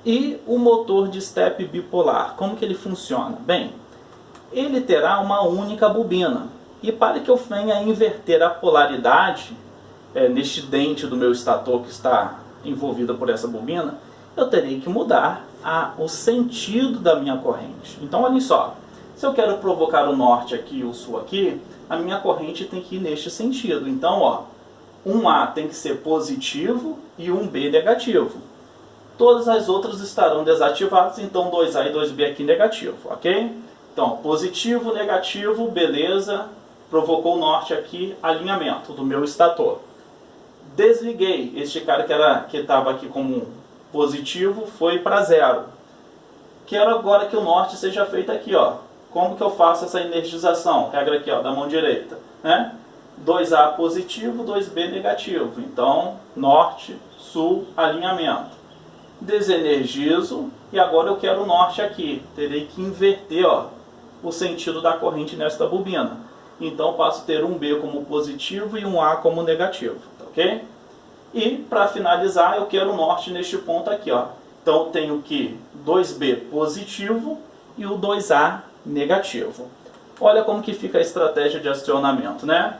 E o motor de step bipolar, como que ele funciona? Bem, ele terá uma única bobina. E para que eu venha inverter a polaridade neste dente do meu estator que está envolvido por essa bobina, eu terei que mudar o sentido da minha corrente. Então, olhem só, se eu quero provocar o norte aqui e o sul aqui, a minha corrente tem que ir neste sentido. Então, ó, um A tem que ser positivo e um B negativo. Todas as outras estarão desativadas, então 2A e 2B aqui negativo, ok? Então, positivo, negativo, beleza, provocou o norte aqui, alinhamento do meu estator. Desliguei, este cara que estava aqui como positivo foi para 0. Quero agora que o norte seja feito aqui, ó. Como que eu faço essa energização? Regra aqui, ó, da mão direita, né? 2A positivo, 2B negativo. Então, norte, sul, alinhamento. Desenergizo e agora eu quero o norte aqui. Terei que inverter, ó, o sentido da corrente nesta bobina. Então passo a ter um B como positivo e um A como negativo, tá, ok? E para finalizar eu quero o norte neste ponto aqui, ó. Então eu tenho que 2B positivo e o 2A negativo. Olha como que fica a estratégia de acionamento, né?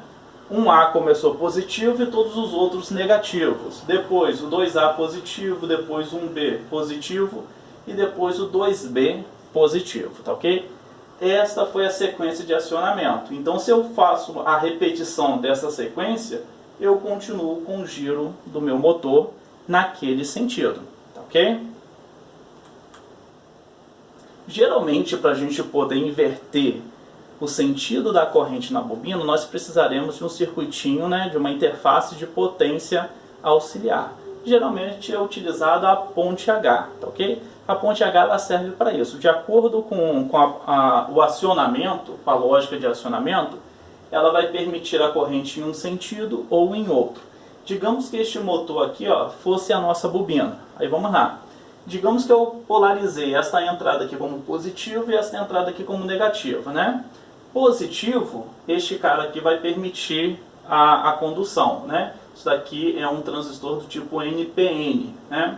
Um A começou positivo e todos os outros negativos. Depois o 2A positivo, depois um B positivo e depois o 2B positivo, tá ok? Esta foi a sequência de acionamento. Então se eu faço a repetição dessa sequência, eu continuo com o giro do meu motor naquele sentido, tá ok? Geralmente, para a gente poder inverter o sentido da corrente na bobina, nós precisaremos de um circuitinho, né, de uma interface de potência auxiliar. Geralmente é utilizada a ponte H, tá ok? A ponte H ela serve para isso. De acordo com o acionamento, com a lógica de acionamento, ela vai permitir a corrente em um sentido ou em outro. Digamos que este motor aqui, ó, fosse a nossa bobina. Aí vamos lá. Digamos que eu polarizei esta entrada aqui como positivo e esta entrada aqui como negativa, né? Positivo, este cara aqui vai permitir a condução, né? Isso daqui é um transistor do tipo NPN, né?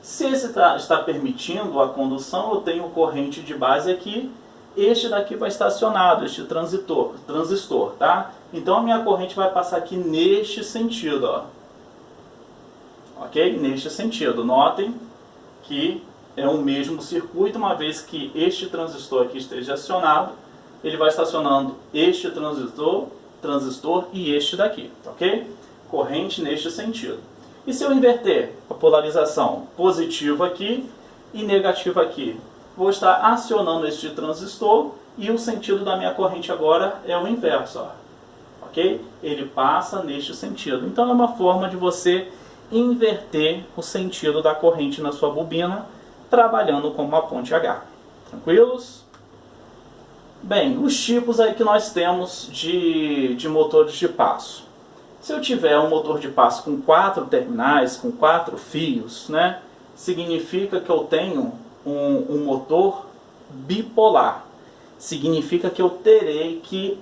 Se esse está permitindo a condução, eu tenho corrente de base aqui, este daqui vai estar acionado, este transistor, tá? Então a minha corrente vai passar aqui neste sentido, ó. Ok? Neste sentido. Notem que é o mesmo circuito, uma vez que este transistor aqui esteja acionado, ele vai estacionando este transistor e este daqui, tá ok? Corrente neste sentido. E se eu inverter a polarização positiva aqui e negativa aqui? Vou estar acionando este transistor e o sentido da minha corrente agora é o inverso, ó. Ok? Ele passa neste sentido. Então é uma forma de você inverter o sentido da corrente na sua bobina, trabalhando com uma ponte H. Tranquilos? Bem, os tipos aí que nós temos de motores de passo. Se eu tiver um motor de passo com 4 terminais, com 4 fios, né, significa que eu tenho um motor bipolar. Significa que eu terei que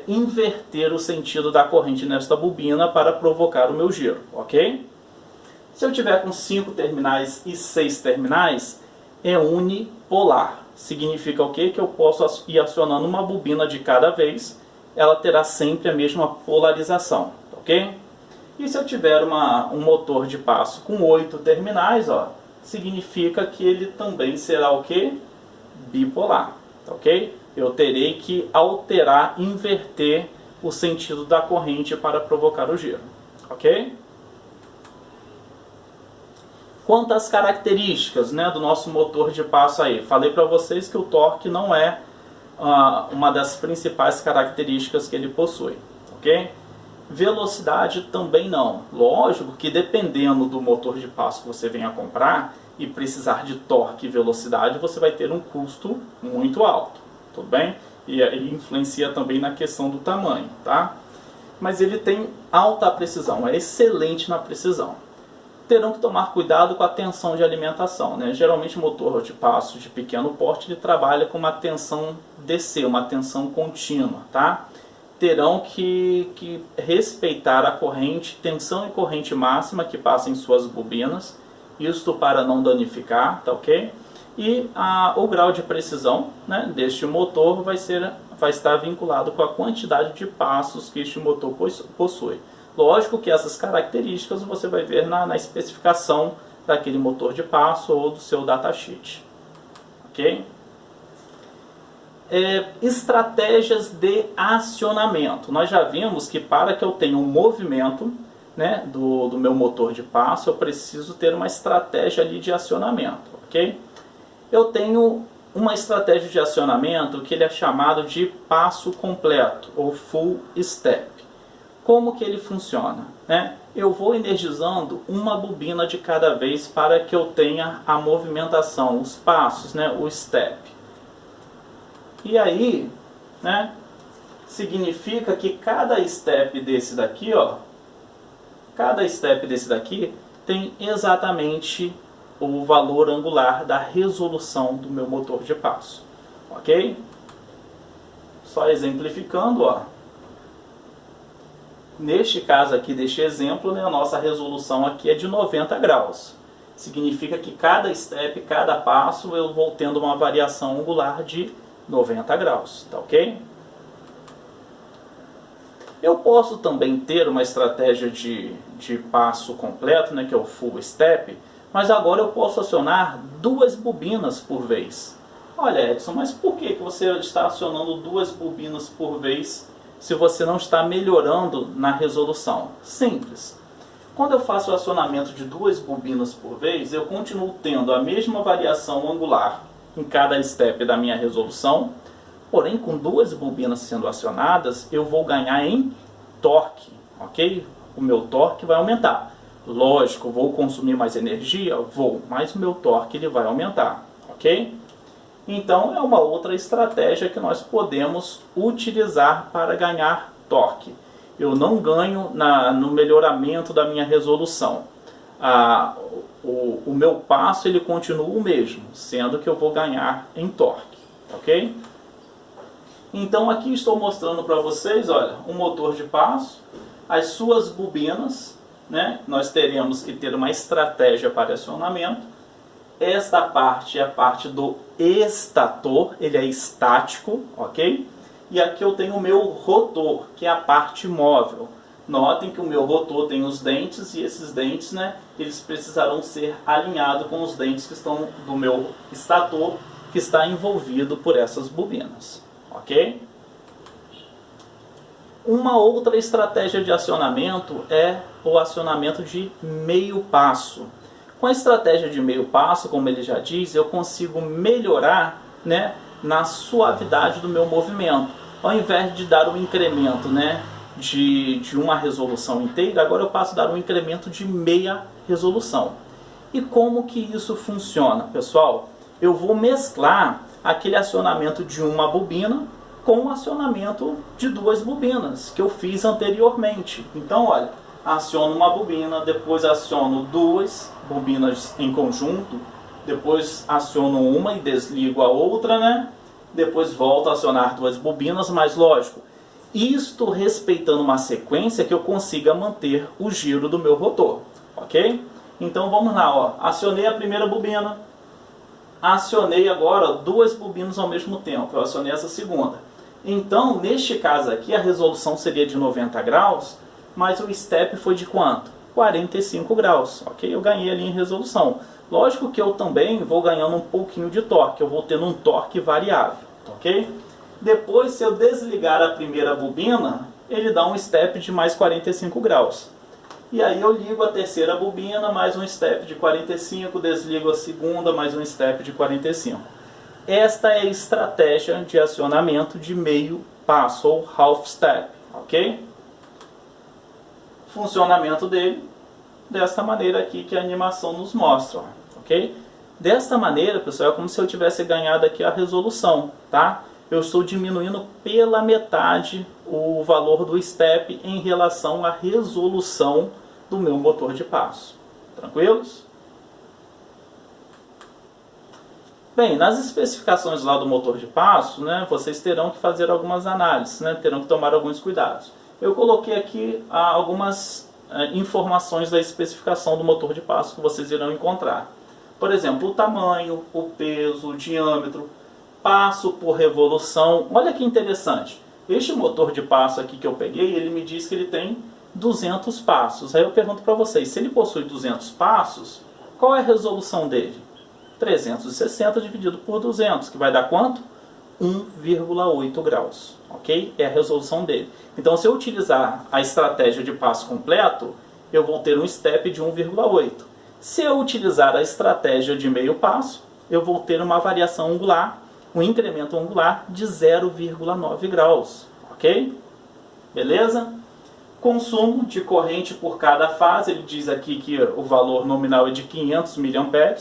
inverter o sentido da corrente nesta bobina para provocar o meu giro, ok? Se eu tiver com 5 terminais e 6 terminais, é unipolar. Significa o quê? Que eu posso ir acionando uma bobina de cada vez, ela terá sempre a mesma polarização, ok? E se eu tiver um motor de passo com 8 terminais, ó, significa que ele também será o quê? Bipolar, ok? Eu terei que alterar, inverter o sentido da corrente para provocar o giro, ok? Quanto às características, né, do nosso motor de passo aí, falei para vocês que o torque não é uma das principais características que ele possui, ok? Velocidade também não. Lógico que dependendo do motor de passo que você venha comprar e precisar de torque e velocidade, você vai ter um custo muito alto, tudo bem? E influencia também na questão do tamanho, tá? Mas ele tem alta precisão, é excelente na precisão. Terão que tomar cuidado com a tensão de alimentação, né? Geralmente o motor de passo de pequeno porte ele trabalha com uma tensão DC, uma tensão contínua, tá? Terão que respeitar a corrente, tensão e corrente máxima que passa em suas bobinas isto para não danificar, tá ok? E o grau de precisão, né, deste motor vai estar vinculado com a quantidade de passos que este motor possui. Lógico que essas características você vai ver na especificação daquele motor de passo ou do seu datasheet. Ok? Estratégias de acionamento. Nós já vimos que para que eu tenha um movimento, né, do meu motor de passo, eu preciso ter uma estratégia ali de acionamento. Ok? Eu tenho uma estratégia de acionamento que ele é chamado de passo completo ou full step. Como que ele funciona, né? Eu vou energizando uma bobina de cada vez para que eu tenha a movimentação, os passos, né? O step. E aí, né? Significa que cada step desse daqui, ó, cada step desse daqui tem exatamente o valor angular da resolução do meu motor de passo, ok? Só exemplificando, ó. Neste caso aqui, deste exemplo, né, a nossa resolução aqui é de 90 graus. Significa que cada step, cada passo, eu vou tendo uma variação angular de 90 graus, tá ok? Eu posso também ter uma estratégia de passo completo, né, que é o full step, mas agora eu posso acionar 2 bobinas por vez. Olha, Edson, mas por que você está acionando 2 bobinas por vez se você não está melhorando na resolução? Simples. Quando eu faço o acionamento de 2 bobinas por vez, eu continuo tendo a mesma variação angular em cada step da minha resolução, porém com 2 bobinas sendo acionadas, eu vou ganhar em torque, ok? O meu torque vai aumentar. Lógico, vou consumir mais energia? Vou, mas o meu torque ele vai aumentar, ok? Então é uma outra estratégia que nós podemos utilizar para ganhar torque. Eu não ganho no melhoramento da minha resolução. O meu passo ele continua o mesmo, sendo que eu vou ganhar em torque, ok? Então aqui estou mostrando para vocês, olha, um motor de passo, as suas bobinas, né? Nós teremos que ter uma estratégia para acionamento. Esta parte é a parte do estator, ele é estático, ok? E aqui eu tenho o meu rotor, que é a parte móvel. Notem que o meu rotor tem os dentes e esses dentes, né, eles precisarão ser alinhados com os dentes que estão do meu estator, que está envolvido por essas bobinas, ok? Uma outra estratégia de acionamento é o acionamento de meio passo. Com a estratégia de meio passo, como ele já diz, eu consigo melhorar, né, na suavidade do meu movimento. Ao invés de dar um incremento, né, de uma resolução inteira, agora eu passo a dar um incremento de meia resolução. E como que isso funciona, pessoal? Eu vou mesclar aquele acionamento de uma bobina com o acionamento de 2 bobinas que eu fiz anteriormente. Então, olha, aciono uma bobina, depois aciono 2 bobinas em conjunto, depois aciono uma e desligo a outra, né? Depois volto a acionar 2 bobinas, mas lógico, isto respeitando uma sequência que eu consiga manter o giro do meu rotor, ok? Então vamos lá, ó. Acionei a primeira bobina, acionei agora 2 bobinas ao mesmo tempo, eu acionei essa segunda. Então, neste caso aqui, a resolução seria de 90 graus, mas o step foi de quanto? 45 graus, ok? Eu ganhei ali em resolução. Lógico que eu também vou ganhando um pouquinho de torque, eu vou tendo um torque variável, ok? Depois, se eu desligar a primeira bobina, ele dá um step de mais 45 graus. E aí eu ligo a terceira bobina, mais um step de 45, desligo a segunda, mais um step de 45. Esta é a estratégia de acionamento de meio passo, ou half step, ok? Funcionamento dele, desta maneira aqui que a animação nos mostra, ok? Desta maneira, pessoal, é como se eu tivesse ganhado aqui a resolução, tá? Eu estou diminuindo pela metade o valor do step em relação à resolução do meu motor de passo. Tranquilos? Bem, nas especificações lá do motor de passo, né, vocês terão que fazer algumas análises, né, terão que tomar alguns cuidados. Eu coloquei aqui algumas informações da especificação do motor de passo que vocês irão encontrar. Por exemplo, o tamanho, o peso, o diâmetro, passo por revolução. Olha que interessante. Este motor de passo aqui que eu peguei, ele me diz que ele tem 200 passos. Aí eu pergunto para vocês, se ele possui 200 passos, qual é a resolução dele? 360 dividido por 200, que vai dar quanto? 1,8 graus. Ok? É a resolução dele. Então, se eu utilizar a estratégia de passo completo, eu vou ter um step de 1,8. Se eu utilizar a estratégia de meio passo, eu vou ter uma variação angular, um incremento angular de 0,9 graus. Ok? Beleza? Consumo de corrente por cada fase, ele diz aqui que o valor nominal é de 500 mA.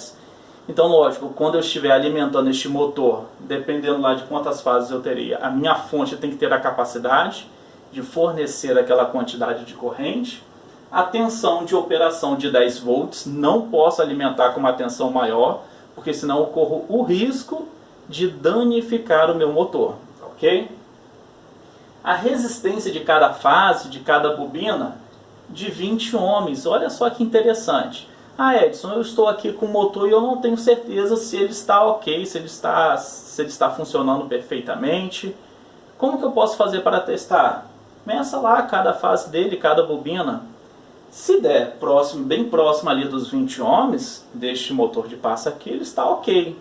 Então, lógico, quando eu estiver alimentando este motor, dependendo lá de quantas fases eu teria, a minha fonte tem que ter a capacidade de fornecer aquela quantidade de corrente. A tensão de operação de 10 volts, não posso alimentar com uma tensão maior, porque senão eu corro o risco de danificar o meu motor, ok? A resistência de cada fase, de cada bobina, de 20 ohms. Olha só que interessante. Ah, Edson, eu estou aqui com o motor e eu não tenho certeza se ele está ok, se ele está funcionando perfeitamente. Como que eu posso fazer para testar? Meça lá cada fase dele, cada bobina. Se der bem próximo ali dos 20 ohms deste motor de passo aqui, ele está ok.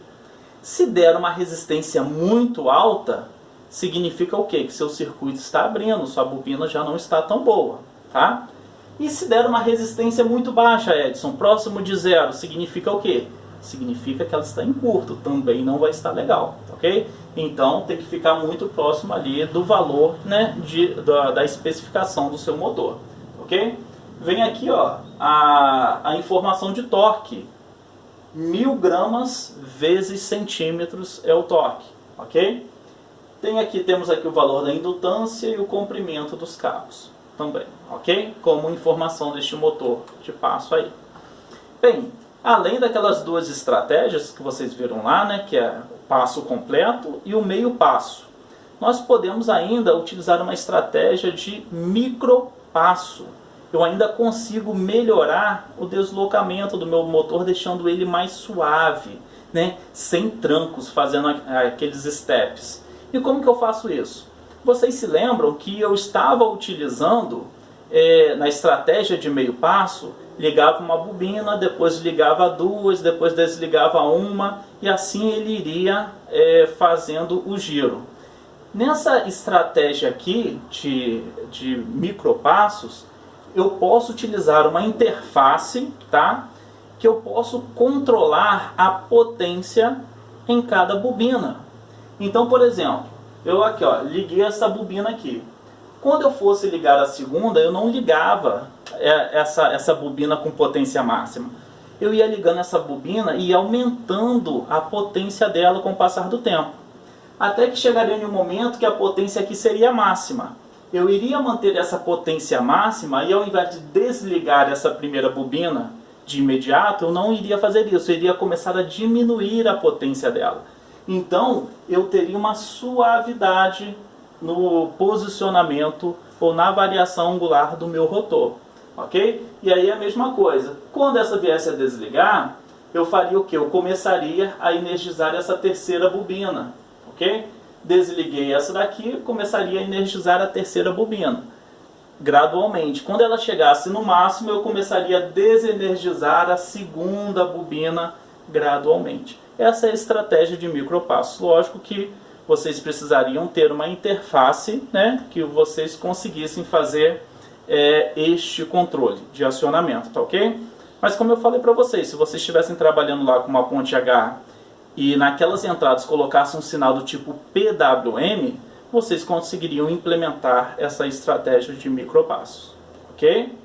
Se der uma resistência muito alta, significa o quê? Que seu circuito está abrindo, sua bobina já não está tão boa, tá? E se der uma resistência muito baixa, Edson, próximo de zero, significa o quê? Significa que ela está em curto, também não vai estar legal, ok? Então tem que ficar muito próximo ali do valor, né, da especificação do seu motor, ok? Vem aqui, ó, a informação de torque. 1000 gramas vezes centímetros é o torque, ok? Temos aqui o valor da indutância e o comprimento dos cabos também, ok? Como informação deste motor de passo aí. Bem, além daquelas duas estratégias que vocês viram lá, né, que é o passo completo e o meio passo, nós podemos ainda utilizar uma estratégia de micropasso. Eu ainda consigo melhorar o deslocamento do meu motor, deixando ele mais suave, né, sem trancos, fazendo aqueles steps. E como que eu faço isso? Vocês se lembram que eu estava utilizando, na estratégia de meio passo, ligava uma bobina, depois ligava duas, depois desligava uma, e assim ele iria fazendo o giro. Nessa estratégia aqui de micropassos, eu posso utilizar uma interface, tá? Que eu posso controlar a potência em cada bobina. Então, por exemplo, eu aqui, ó, liguei essa bobina aqui. Quando eu fosse ligar a segunda, eu não ligava essa bobina com potência máxima. Eu ia ligando essa bobina e ia aumentando a potência dela com o passar do tempo. Até que chegaria em um momento que a potência aqui seria máxima. Eu iria manter essa potência máxima e ao invés de desligar essa primeira bobina de imediato, eu não iria fazer isso. Eu iria começar a diminuir a potência dela. Então, eu teria uma suavidade no posicionamento ou na variação angular do meu rotor, ok? E aí a mesma coisa. Quando essa viesse a desligar, eu faria o quê? Eu começaria a energizar essa terceira bobina, ok? Desliguei essa daqui, começaria a energizar a terceira bobina, gradualmente. Quando ela chegasse no máximo, eu começaria a desenergizar a segunda bobina gradualmente. Essa é a estratégia de micropasso. Lógico que vocês precisariam ter uma interface, né, que vocês conseguissem fazer este controle de acionamento, tá ok? Mas como eu falei para vocês, se vocês estivessem trabalhando lá com uma ponte H e naquelas entradas colocassem um sinal do tipo PWM, vocês conseguiriam implementar essa estratégia de micropassos, ok?